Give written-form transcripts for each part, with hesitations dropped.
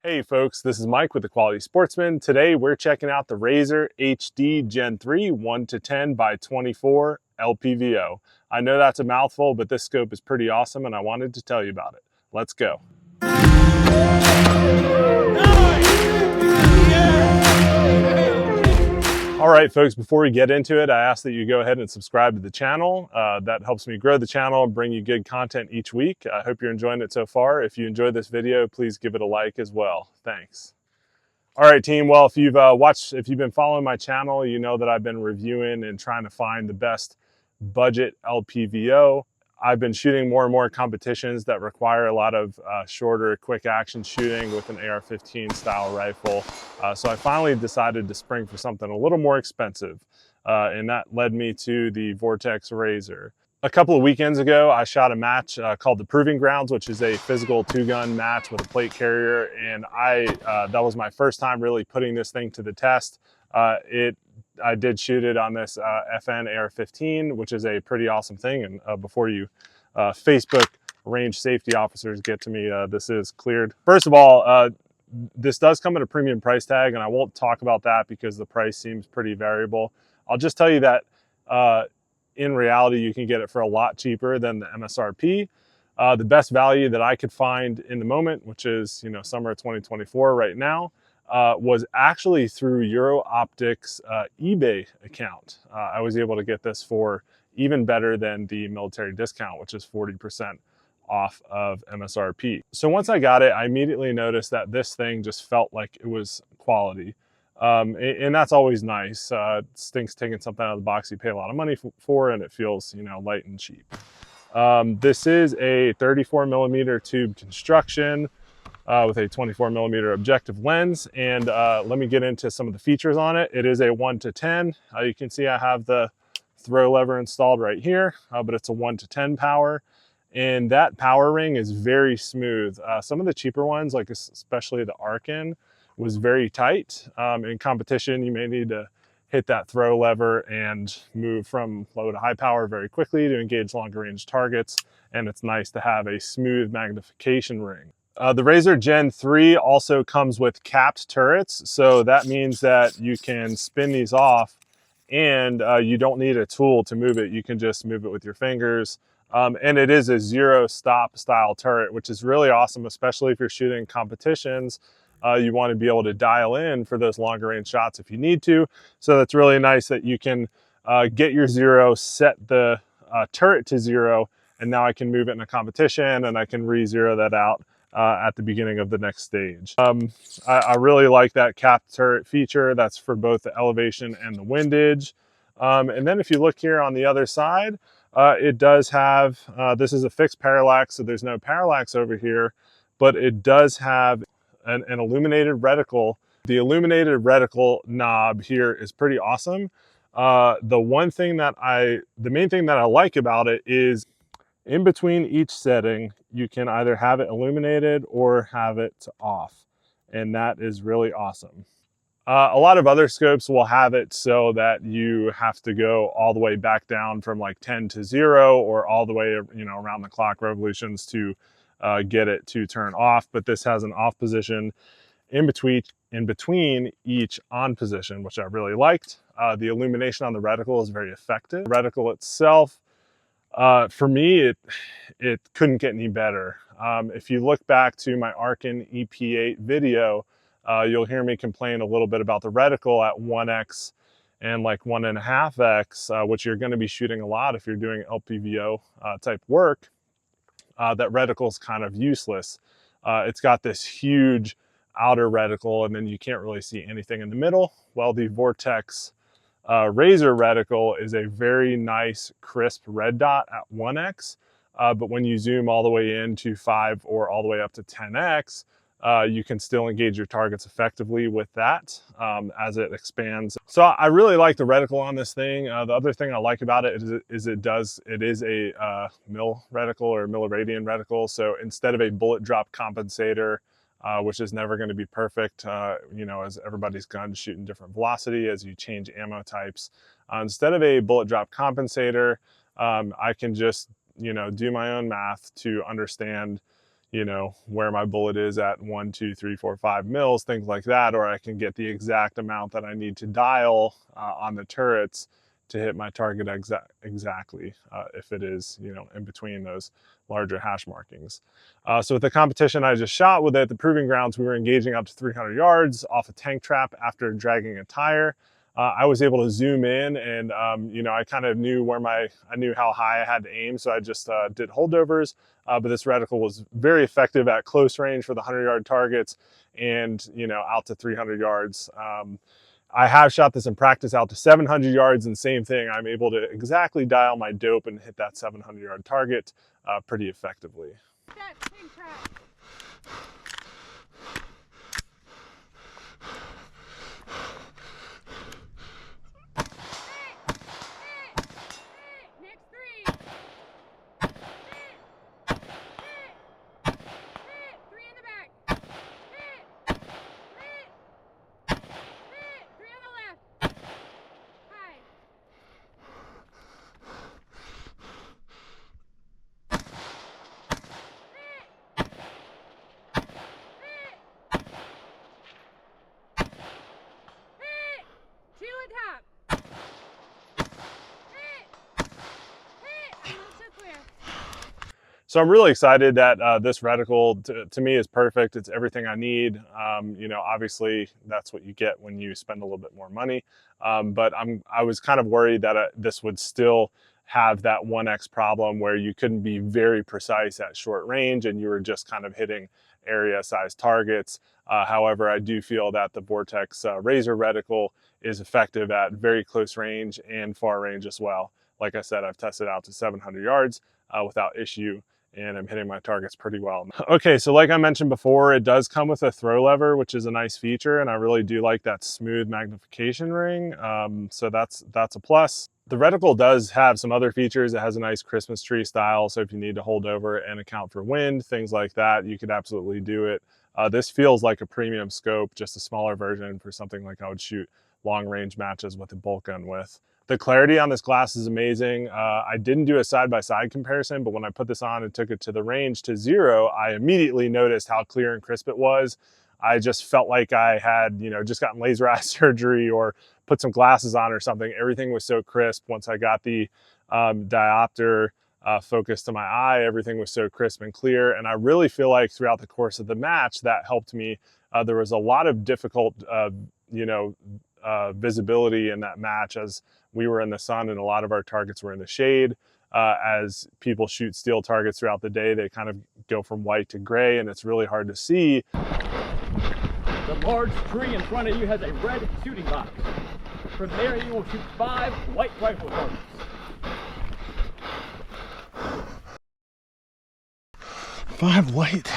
Hey folks, this is Mike with The Quality Sportsman. Today we're checking out the Razor HD Gen 3 1:10x24 LPVO. I know that's a mouthful, but this scope is pretty awesome and I wanted to tell you about it. Let's go. All right, folks, before we get into it, I ask that you go ahead and subscribe to the channel. That helps me grow the channel and bring you good content each week. I hope you're enjoying it so far. If you enjoyed this video, please give it a like as well. Thanks. All right, team. Well, if you've been following my channel, you know that I've been reviewing and trying to find the best budget LPVO. I've been shooting more and more competitions that require a lot of shorter, quick action shooting with an AR-15 style rifle. So I finally decided to spring for something a little more expensive, and that led me to the Vortex Razor. A couple of weekends ago, I shot a match called the Proving Grounds, which is a physical two-gun match with a plate carrier, and that was my first time really putting this thing to the test. I did shoot it on this FN AR-15, which is a pretty awesome thing. And before you Facebook range safety officers get to me, this is cleared. First of all, this does come at a premium price tag, and I won't talk about that because the price seems pretty variable. I'll just tell you that in reality, you can get it for a lot cheaper than the MSRP. The best value that I could find in the moment, which is summer of 2024 right now, was actually through Euro Optics eBay account. I was able to get this for even better than the military discount, which is 40% off of MSRP. So once I got it, I immediately noticed that this thing just felt like it was quality. And that's always nice. Stinks taking something out of the box you pay a lot of money for, and it feels light and cheap. This is a 34mm tube construction with a 24mm objective lens, and let me get into some of the features on it. It is a 1:10. You can see I have the throw lever installed right here, but it's a 1:10 power, and that power ring is very smooth. Some of the cheaper ones, like especially the Arkin, was very tight. In competition, you may need to hit that throw lever and move from low to high power very quickly to engage longer range targets, and it's nice to have a smooth magnification ring. The Razor Gen 3 also comes with capped turrets, so that means that you can spin these off and you don't need a tool to move it. You can just move it with your fingers. And it is a zero stop style turret, which is really awesome, especially if you're shooting competitions. You want to be able to dial in for those longer range shots if you need to. So that's really nice that you can get your zero, set the turret to zero, and now I can move it in a competition and I can re-zero that out at the beginning of the next stage. I really like that capped turret feature. That's for both the elevation and the windage. And then if you look here on the other side, it does have, this is a fixed parallax, so there's no parallax over here, but it does have an illuminated reticle. The illuminated reticle knob here is pretty awesome. The main thing that I like about it is in between each setting, you can either have it illuminated or have it off, and that is really awesome. A lot of other scopes will have it so that you have to go all the way back down from like 10 to 0 or all the way around the clock revolutions to get it to turn off, but this has an off position in between each on position, which I really liked. The illumination on the reticle is very effective. The reticle itself, for me, it couldn't get any better. If you look back to my Arkin EP8 video, you'll hear me complain a little bit about the reticle at 1x and like 1.5x, which you're going to be shooting a lot if you're doing LPVO type work. That reticle is kind of useless. It's got this huge outer reticle, and then you can't really see anything in the middle. Well, the Vortex Razor reticle is a very nice crisp red dot at 1x, but when you zoom all the way into 5 or all the way up to 10x, you can still engage your targets effectively with that as it expands. So I really like the reticle on this thing. The other thing I like about it is it is a mil reticle or milliradian reticle. So instead of a bullet drop compensator, which is never going to be perfect, as everybody's gun's shooting different velocity as you change ammo types. Instead of a bullet drop compensator, I can just do my own math to understand you know, where my bullet is at 1, 2, 3, 4, 5 mils, things like that, or I can get the exact amount that I need to dial on the turrets to hit my target exactly if it is, you know, in between those larger hash markings. So with the competition I just shot with it, the Proving Grounds, we were engaging up to 300 yards off a tank trap after dragging a tire. I was able to zoom in and, you know, I kind of knew I knew how high I had to aim. So I just did holdovers, but this reticle was very effective at close range for the 100-yard targets and, you know, out to 300 yards. I have shot this in practice out to 700 yards and same thing. I'm able to exactly dial my dope and hit that 700-yard target pretty effectively. So I'm really excited that this reticle to me is perfect. It's everything I need. You know, obviously that's what you get when you spend a little bit more money. But I was kind of worried that this would still have that 1x problem where you couldn't be very precise at short range and you were just kind of hitting area sized targets. However, I do feel that the Vortex Razor reticle is effective at very close range and far range as well. Like I said, I've tested out to 700 yards without issue, and I'm hitting my targets pretty well. Okay, so like I mentioned before, it does come with a throw lever, which is a nice feature, and I really do like that smooth magnification ring, so that's a plus. The reticle does have some other features. It has a nice Christmas tree style, so if you need to hold over and account for wind, things like that, you could absolutely do it. This feels like a premium scope, just a smaller version for something like I would shoot long range matches with a bolt gun with. The clarity on this glass is amazing. I didn't do a side-by-side comparison, but when I put this on and took it to the range to 0, I immediately noticed how clear and crisp it was. I just felt like I had, you know, just gotten laser eye surgery or put some glasses on or something. Everything was so crisp. Once I got the diopter focused to my eye, everything was so crisp and clear. And I really feel like throughout the course of the match, that helped me. There was a lot of difficult, you know, visibility in that match as we were in the sun and a lot of our targets were in the shade. As people shoot steel targets throughout the day, they kind of go from white to gray and it's really hard to see. The large tree in front of you has a red shooting box. From there you will shoot 5 white rifle targets. Five white.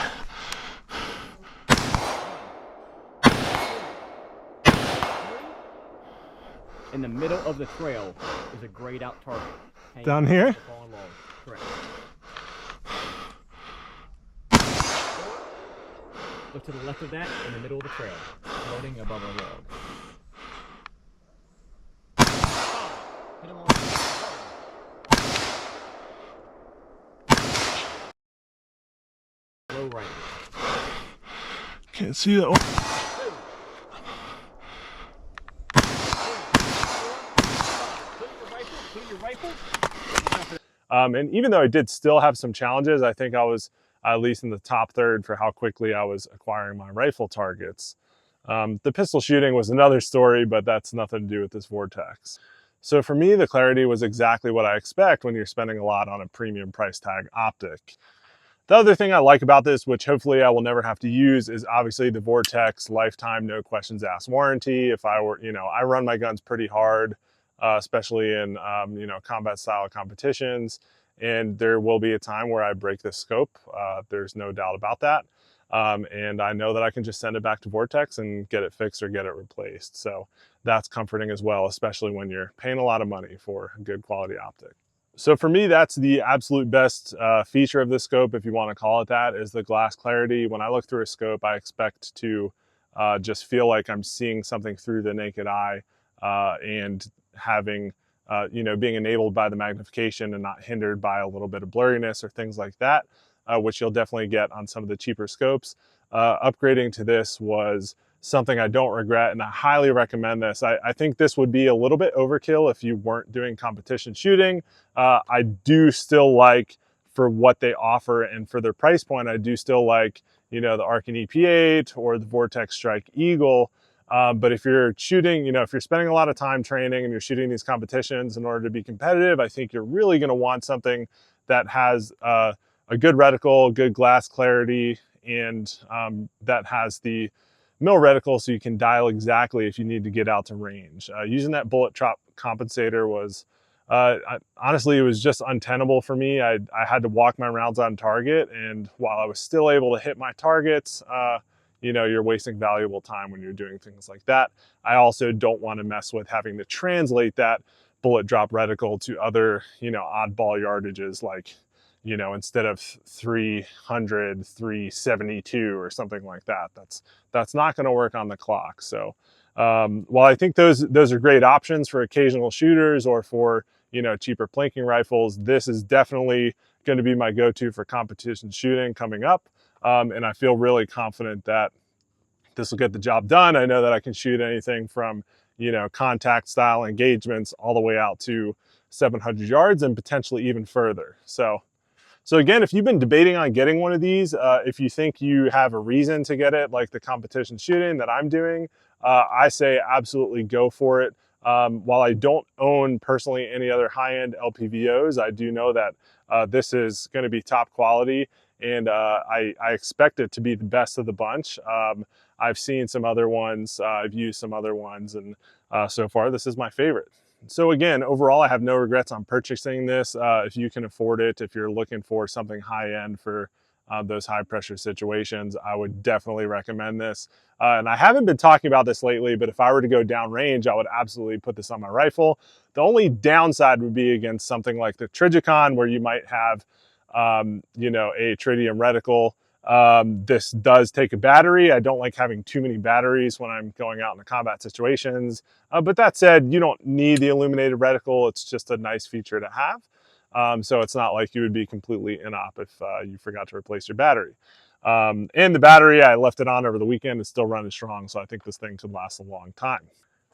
In the middle of the trail is a grayed out target. Down here? Correct. Look to the left of that, in the middle of the trail, floating above a log. Hit him on the low right. Can't see that one. And even though I did still have some challenges, I think I was at least in the top third for how quickly I was acquiring my rifle targets. The pistol shooting was another story, but that's nothing to do with this Vortex. So for me, the clarity was exactly what I expect when you're spending a lot on a premium price tag optic. The other thing I like about this, which hopefully I will never have to use, is obviously the Vortex lifetime, no questions asked warranty. If I were, you know, I run my guns pretty hard, especially in, you know, combat style competitions. And there will be a time where I break this scope. There's no doubt about that. And I know that I can just send it back to Vortex and get it fixed or get it replaced. So that's comforting as well, especially when you're paying a lot of money for a good quality optic. So for me, that's the absolute best feature of this scope, if you want to call it that, is the glass clarity. When I look through a scope, I expect to just feel like I'm seeing something through the naked eye and having, you know, being enabled by the magnification and not hindered by a little bit of blurriness or things like that. which you'll definitely get on some of the cheaper scopes. Upgrading to this was something I don't regret, and I highly recommend this. I think this would be a little bit overkill if you weren't doing competition shooting. I do still like, for what they offer and for their price point, I do still like, you know, the Arkin EP8 or the Vortex Strike Eagle. But if you're shooting, you know, if you're spending a lot of time training and you're shooting these competitions in order to be competitive, I think you're really going to want something that has a good reticle, good glass clarity, and that has the mill reticle so you can dial exactly if you need to get out to range. Using that bullet drop compensator was, honestly, it was just untenable for me. I had to walk my rounds on target, and while I was still able to hit my targets, you know, you're wasting valuable time when you're doing things like that. I also don't want to mess with having to translate that bullet drop reticle to other, you know, oddball yardages, like, you know, instead of 300, 372 or something like that. That's not going to work on the clock. So while I think those are great options for occasional shooters or for, you know, cheaper plinking rifles, this is definitely going to be my go-to for competition shooting coming up. And I feel really confident that this will get the job done. I know that I can shoot anything from, you know, contact style engagements all the way out to 700 yards and potentially even further. So again, if you've been debating on getting one of these, if you think you have a reason to get it, like the competition shooting that I'm doing, I say absolutely go for it. While I don't own personally any other high-end LPVOs, I do know that this is going to be top quality, and I expect it to be the best of the bunch. I've seen some other ones, I've used some other ones, and so far this is my favorite. So again, overall, I have no regrets on purchasing this. If you can afford it, if you're looking for something high-end for those high-pressure situations, I would definitely recommend this. And I haven't been talking about this lately, but if I were to go downrange, I would absolutely put this on my rifle. The only downside would be against something like the Trijicon, where you might have, you know, a tritium reticle. This does take a battery. I don't like having too many batteries when I'm going out in the combat situations. But that said, you don't need the illuminated reticle. It's just a nice feature to have. So it's not like you would be completely inop if you forgot to replace your battery. And the battery, I left it on over the weekend. It's still running strong, so I think this thing could last a long time.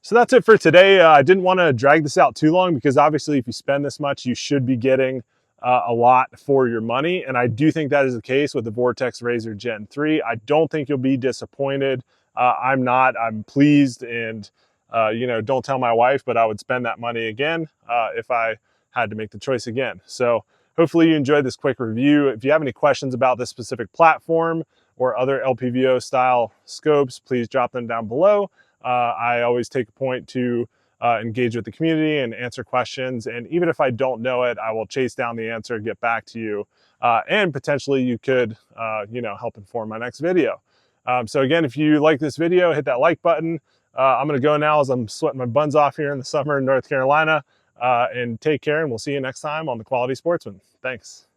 So that's it for today. I didn't want to drag this out too long because obviously if you spend this much, you should be getting a lot for your money. And I do think that is the case with the Vortex Razor Gen 3. I don't think you'll be disappointed. I'm not. I'm pleased, and you know, don't tell my wife, but I would spend that money again if I had to make the choice again. So hopefully you enjoyed this quick review. If you have any questions about this specific platform or other LPVO style scopes, please drop them down below. I always take a point to engage with the community and answer questions. And even if I don't know it, I will chase down the answer, get back to you, and potentially you could, you know, help inform my next video. So again, if you like this video, hit that like button. I'm going to go now as I'm sweating my buns off here in the summer in North Carolina. And take care, and we'll see you next time on The Quality Sportsman. Thanks.